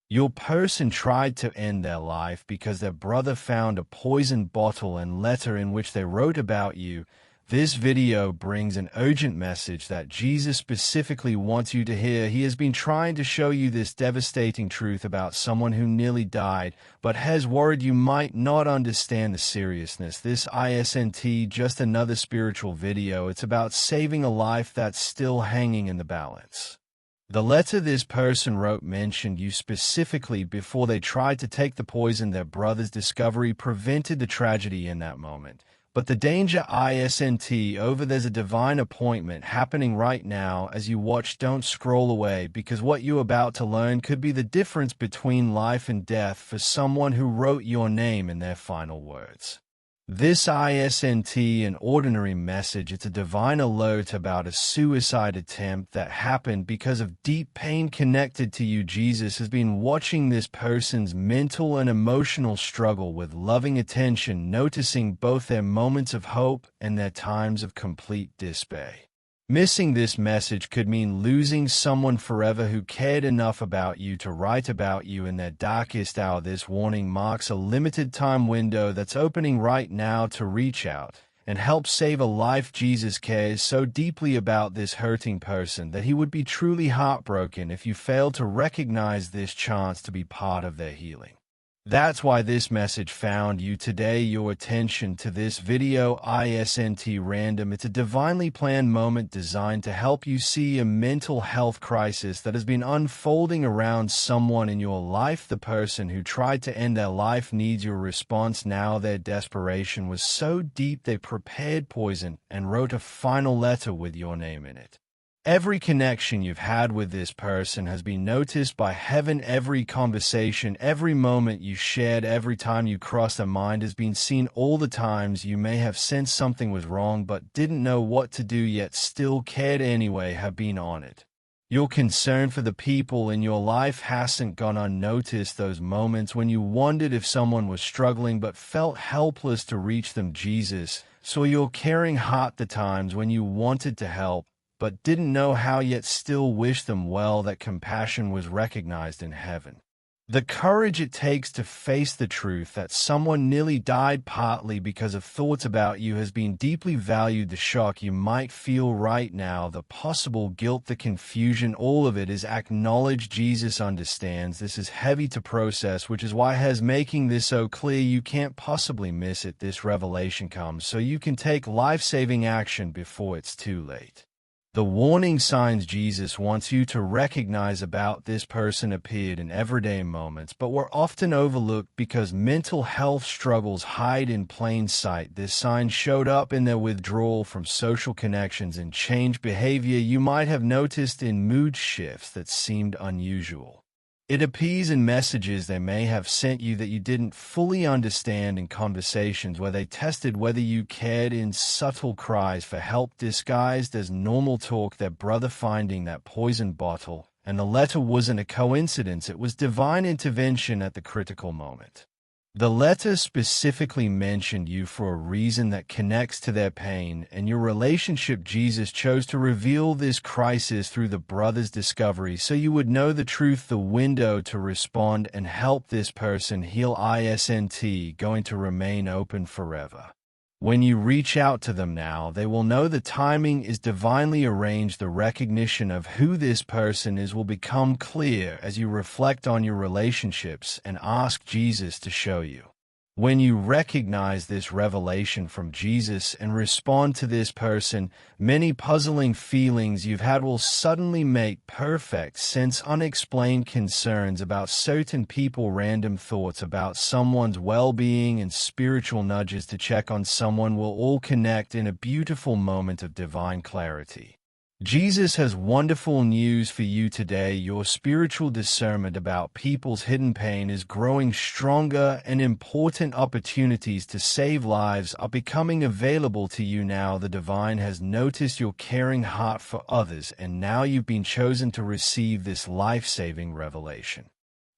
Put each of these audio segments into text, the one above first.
Your person tried to end their life because their brother found a poisoned bottle and letter in which they wrote about you. This video brings an urgent message that Jesus specifically wants you to hear. He has been trying to show you this devastating truth about someone who nearly died, but has worried you might not understand the seriousness. This isn't just another spiritual video. It's about saving a life that's still hanging in the balance. The letter this person wrote mentioned you specifically before they tried to take the poison. Their brother's discovery prevented the tragedy in that moment. But the danger isn't over. There's a divine appointment happening right now as you watch. Don't scroll away, because what you're about to learn could be the difference between life and death for someone who wrote your name in their final words. This isn't an ordinary message. It's a divine alert about a suicide attempt that happened because of deep pain connected to you. Jesus has been watching this person's mental and emotional struggle with loving attention, noticing both their moments of hope and their times of complete despair. Missing this message could mean losing someone forever who cared enough about you to write about you in their darkest hour. This warning marks a limited time window that's opening right now to reach out and help save a life. Jesus cares so deeply about this hurting person that he would be truly heartbroken if you failed to recognize this chance to be part of their healing. That's why this message found you today. Your attention to this video isn't random. It's a divinely planned moment designed to help you see a mental health crisis that has been unfolding around someone in your life. The person who tried to end their life needs your response now. Their desperation was so deep they prepared poison and wrote a final letter with your name in it. Every connection you've had with this person has been noticed by heaven. Every conversation, every moment you shared, every time you crossed their mind has been seen. All the times you may have sensed something was wrong but didn't know what to do yet still cared anyway have been on it. Your concern for the people in your life hasn't gone unnoticed. Those moments when you wondered if someone was struggling but felt helpless to reach them. Jesus saw your caring heart. The times when you wanted to help but didn't know how yet still wished them well. That compassion was recognized in heaven. The courage it takes to face the truth that someone nearly died partly because of thoughts about you has been deeply valued. The shock you might feel right now, the possible guilt, the confusion, all of it is acknowledged. Jesus understands this is heavy to process, which is why he's making this so clear you can't possibly miss it. This revelation comes so you can take life-saving action before it's too late. The warning signs Jesus wants you to recognize about this person appeared in everyday moments, but were often overlooked because mental health struggles hide in plain sight. This sign showed up in their withdrawal from social connections and changed behavior you might have noticed in mood shifts that seemed unusual. It appears in messages they may have sent you that you didn't fully understand, in conversations where they tested whether you cared, in subtle cries for help disguised as normal talk. Their brother finding that poisoned bottle, and the letter wasn't a coincidence. It was divine intervention at the critical moment. The letter specifically mentioned you for a reason that connects to their pain and your relationship. Jesus chose to reveal this crisis through the brother's discovery so you would know the truth. The window to respond and help this person heal isn't going to remain open forever. When you reach out to them now, they will know the timing is divinely arranged. The recognition of who this person is will become clear as you reflect on your relationships and ask Jesus to show you. When you recognize this revelation from Jesus and respond to this person, many puzzling feelings you've had will suddenly make perfect sense. Unexplained concerns about certain people, random thoughts about someone's well-being, and spiritual nudges to check on someone will all connect in a beautiful moment of divine clarity. Jesus has wonderful news for you today. Your spiritual discernment about people's hidden pain is growing stronger, and important opportunities to save lives are becoming available to you now. The divine has noticed your caring heart for others, and now you've been chosen to receive this life-saving revelation.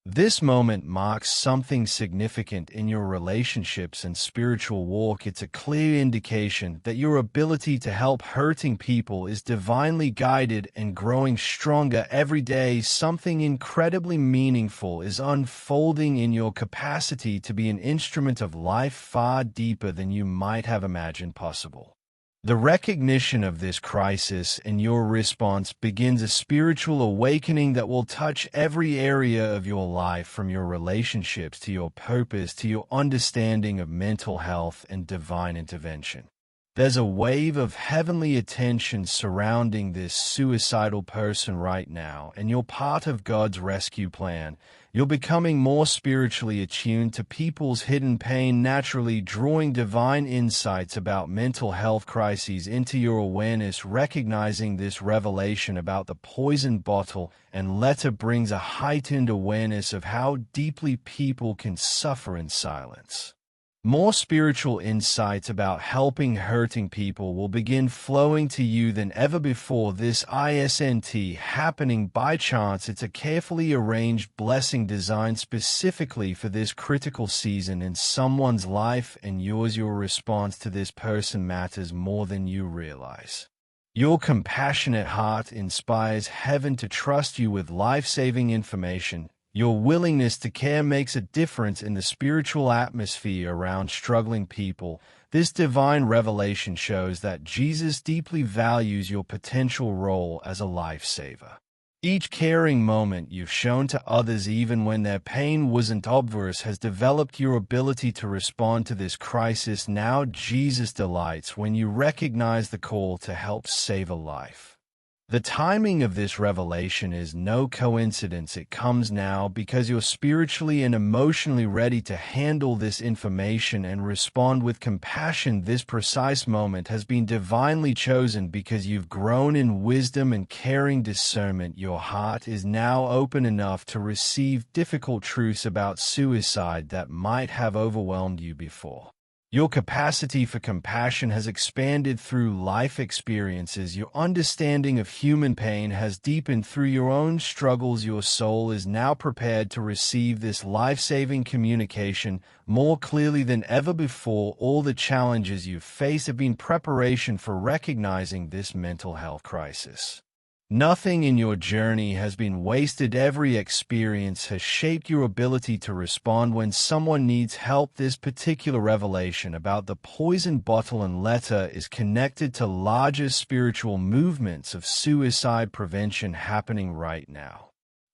This moment marks something significant in your relationships and spiritual walk. It's a clear indication that your ability to help hurting people is divinely guided and growing stronger every day. Something incredibly meaningful is unfolding in your capacity to be an instrument of life far deeper than you might have imagined possible. The recognition of this crisis and your response begins a spiritual awakening that will touch every area of your life, from your relationships to your purpose to your understanding of mental health and divine intervention. There's a wave of heavenly attention surrounding this suicidal person right now, and you're part of God's rescue plan. You're becoming more spiritually attuned to people's hidden pain, naturally drawing divine insights about mental health crises into your awareness. Recognizing this revelation about the poison bottle and letter brings a heightened awareness of how deeply people can suffer in silence. More spiritual insights about helping hurting people will begin flowing to you than ever before. This isn't happening by chance. It's a carefully arranged blessing designed specifically for this critical season in someone's life and yours. Your response to this person matters more than you realize. Your compassionate heart inspires heaven to trust you with life-saving information. Your willingness to care makes a difference in the spiritual atmosphere around struggling people. This divine revelation shows that Jesus deeply values your potential role as a lifesaver. Each caring moment you've shown to others, even when their pain wasn't obvious, has developed your ability to respond to this crisis. Now, Jesus delights when you recognize the call to help save a life. The timing of this revelation is no coincidence. It comes now because you're spiritually and emotionally ready to handle this information and respond with compassion. This precise moment has been divinely chosen because you've grown in wisdom and caring discernment. Your heart is now open enough to receive difficult truths about suicide that might have overwhelmed you before. Your capacity for compassion has expanded through life experiences. Your understanding of human pain has deepened through your own struggles. Your soul is now prepared to receive this life-saving communication more clearly than ever before. All the challenges you've faced have been preparation for recognizing this mental health crisis. Nothing in your journey has been wasted. Every experience has shaped your ability to respond when someone needs help. This particular revelation about the poison bottle and letter is connected to larger spiritual movements of suicide prevention happening right now.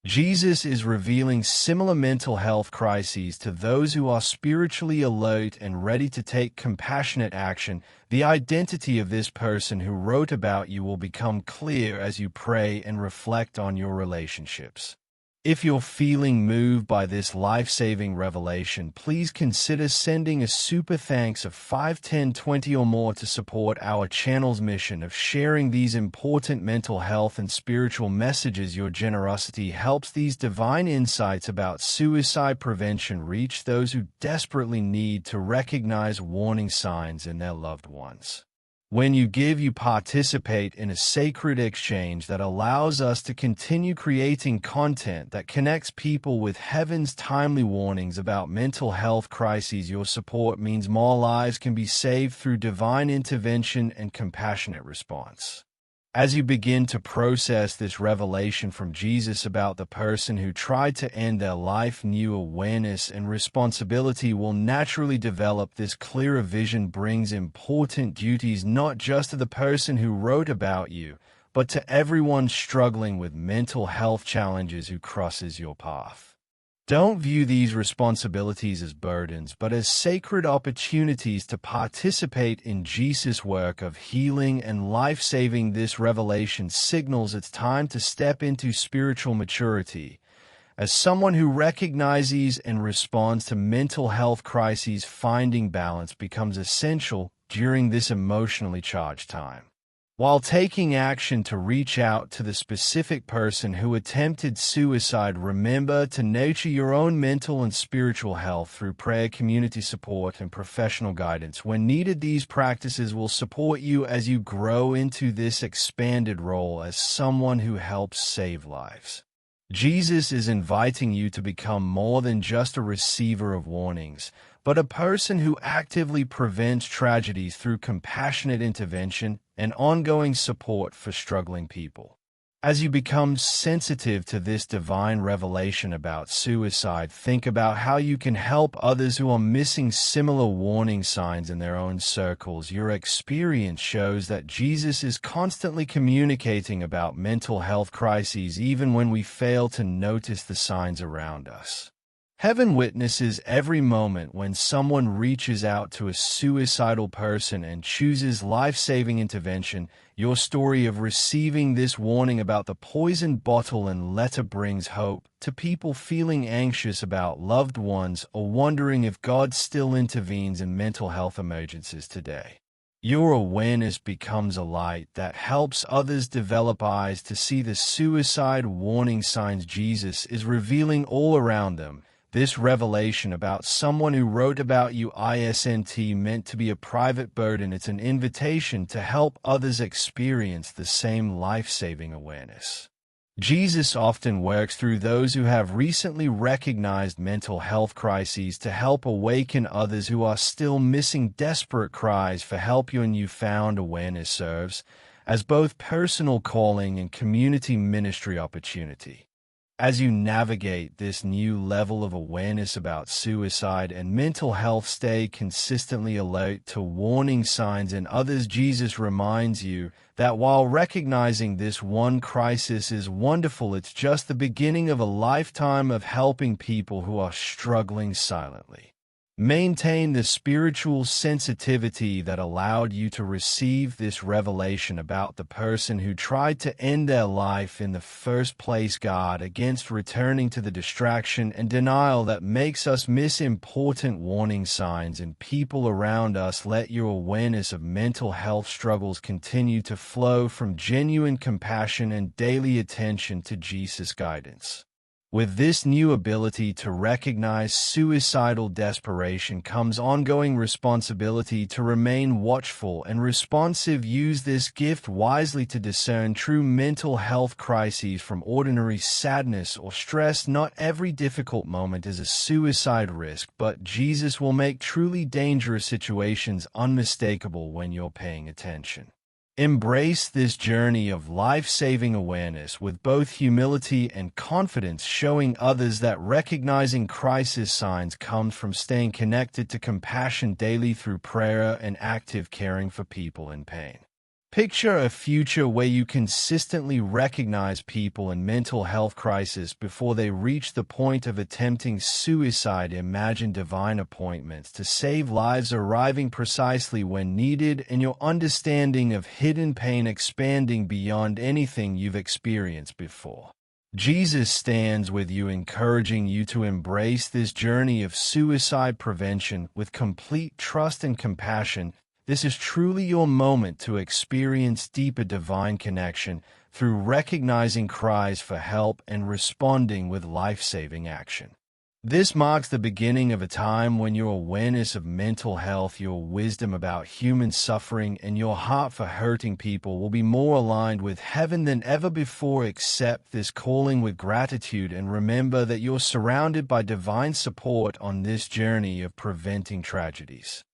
Jesus is revealing similar mental health crises to those who are spiritually alert and ready to take compassionate action. The identity of this person who wrote about you will become clear as you pray and reflect on your relationships. If you're feeling moved by this life-saving revelation, please consider sending a super thanks of $5, $10, $20 or more to support our channel's mission of sharing these important mental health and spiritual messages. Your generosity helps these divine insights about suicide prevention reach those who desperately need to recognize warning signs in their loved ones. When you give, you participate in a sacred exchange that allows us to continue creating content that connects people with heaven's timely warnings about mental health crises. Your support means more lives can be saved through divine intervention and compassionate response. As you begin to process this revelation from Jesus about the person who tried to end their life, new awareness and responsibility will naturally develop. This clearer vision brings important duties not just to the person who wrote about you, but to everyone struggling with mental health challenges who crosses your path. Don't view these responsibilities as burdens, but as sacred opportunities to participate in Jesus' work of healing and life-saving. This revelation signals it's time to step into spiritual maturity. As someone who recognizes and responds to mental health crises, finding balance becomes essential during this emotionally charged time. While taking action to reach out to the specific person who attempted suicide, remember to nurture your own mental and spiritual health through prayer, community support, and professional guidance. When needed, these practices will support you as you grow into this expanded role as someone who helps save lives. Jesus is inviting you to become more than just a receiver of warnings, but a person who actively prevents tragedies through compassionate intervention and ongoing support for struggling people. As you become sensitive to this divine revelation about suicide, think about how you can help others who are missing similar warning signs in their own circles. Your experience shows that Jesus is constantly communicating about mental health crises even when we fail to notice the signs around us. Heaven witnesses every moment when someone reaches out to a suicidal person and chooses life-saving intervention. Your story of receiving this warning about the poison bottle and letter brings hope to people feeling anxious about loved ones or wondering if God still intervenes in mental health emergencies today. Your awareness becomes a light that helps others develop eyes to see the suicide warning signs Jesus is revealing all around them. This revelation about someone who wrote about you isn't meant to be a private burden. It's an invitation to help others experience the same life-saving awareness. Jesus often works through those who have recently recognized mental health crises to help awaken others who are still missing desperate cries for help. Your newfound awareness serves as both personal calling and community ministry opportunity. As you navigate this new level of awareness about suicide and mental health, stay consistently alert to warning signs in others. Jesus reminds you that while recognizing this one crisis is wonderful, it's just the beginning of a lifetime of helping people who are struggling silently. Maintain the spiritual sensitivity that allowed you to receive this revelation about the person who tried to end their life in the first place. Guard against returning to the distraction and denial that makes us miss important warning signs in people around us. Let your awareness of mental health struggles continue to flow from genuine compassion and daily attention to Jesus' guidance. With this new ability to recognize suicidal desperation comes ongoing responsibility to remain watchful and responsive. Use this gift wisely to discern true mental health crises from ordinary sadness or stress. Not every difficult moment is a suicide risk, but Jesus will make truly dangerous situations unmistakable when you're paying attention. Embrace this journey of life-saving awareness with both humility and confidence, showing others that recognizing crisis signs comes from staying connected to compassion daily through prayer and active caring for people in pain. Picture a future where you consistently recognize people in mental health crisis before they reach the point of attempting suicide. Imagine divine appointments to save lives arriving precisely when needed, and your understanding of hidden pain expanding beyond anything you've experienced before. Jesus stands with you, encouraging you to embrace this journey of suicide prevention with complete trust and compassion. This is truly your moment to experience deeper divine connection through recognizing cries for help and responding with life-saving action. This marks the beginning of a time when your awareness of mental health, your wisdom about human suffering, and your heart for hurting people will be more aligned with heaven than ever before. Accept this calling with gratitude and remember that you're surrounded by divine support on this journey of preventing tragedies.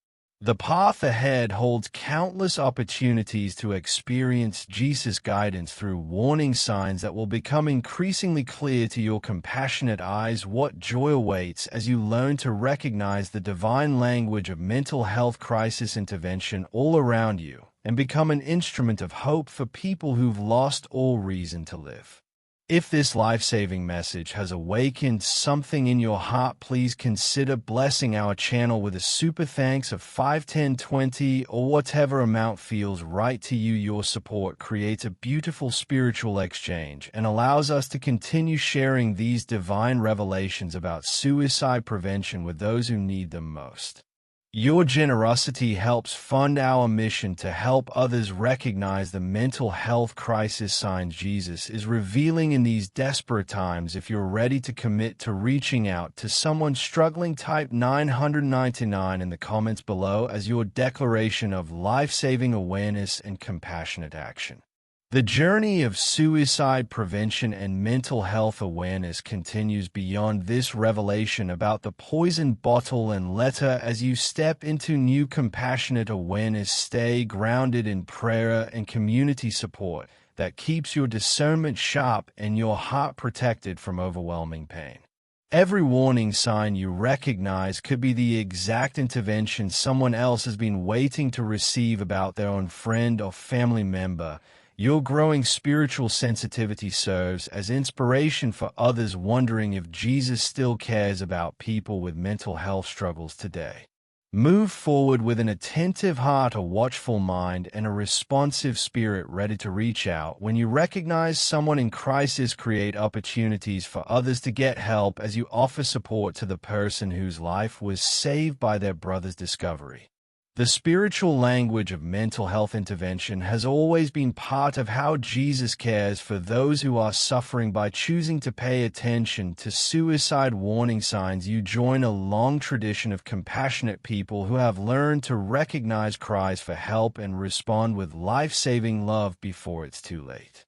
The path ahead holds countless opportunities to experience Jesus' guidance through warning signs that will become increasingly clear to your compassionate eyes. What joy awaits as you learn to recognize the divine language of mental health crisis intervention all around you and become an instrument of hope for people who've lost all reason to live. If this life-saving message has awakened something in your heart, please consider blessing our channel with a super thanks of $5, $10, $20, or whatever amount feels right to you. Your support creates a beautiful spiritual exchange and allows us to continue sharing these divine revelations about suicide prevention with those who need them most. Your generosity helps fund our mission to help others recognize the mental health crisis signs Jesus is revealing in these desperate times. If you're ready to commit to reaching out to someone struggling, type 999 in the comments below as your declaration of life-saving awareness and compassionate action. The journey of suicide prevention and mental health awareness continues beyond this revelation about the poison bottle and letter. As you step into new compassionate awareness, stay grounded in prayer and community support that keeps your discernment sharp and your heart protected from overwhelming pain. Every warning sign you recognize could be the exact intervention someone else has been waiting to receive about their own friend or family member. Your growing spiritual sensitivity serves as inspiration for others wondering if Jesus still cares about people with mental health struggles today. Move forward with an attentive heart, a watchful mind, and a responsive spirit ready to reach out. When you recognize someone in crisis, create opportunities for others to get help as you offer support to the person whose life was saved by their brother's discovery. The spiritual language of mental health intervention has always been part of how Jesus cares for those who are suffering. By choosing to pay attention to suicide warning signs, you join a long tradition of compassionate people who have learned to recognize cries for help and respond with life-saving love before it's too late.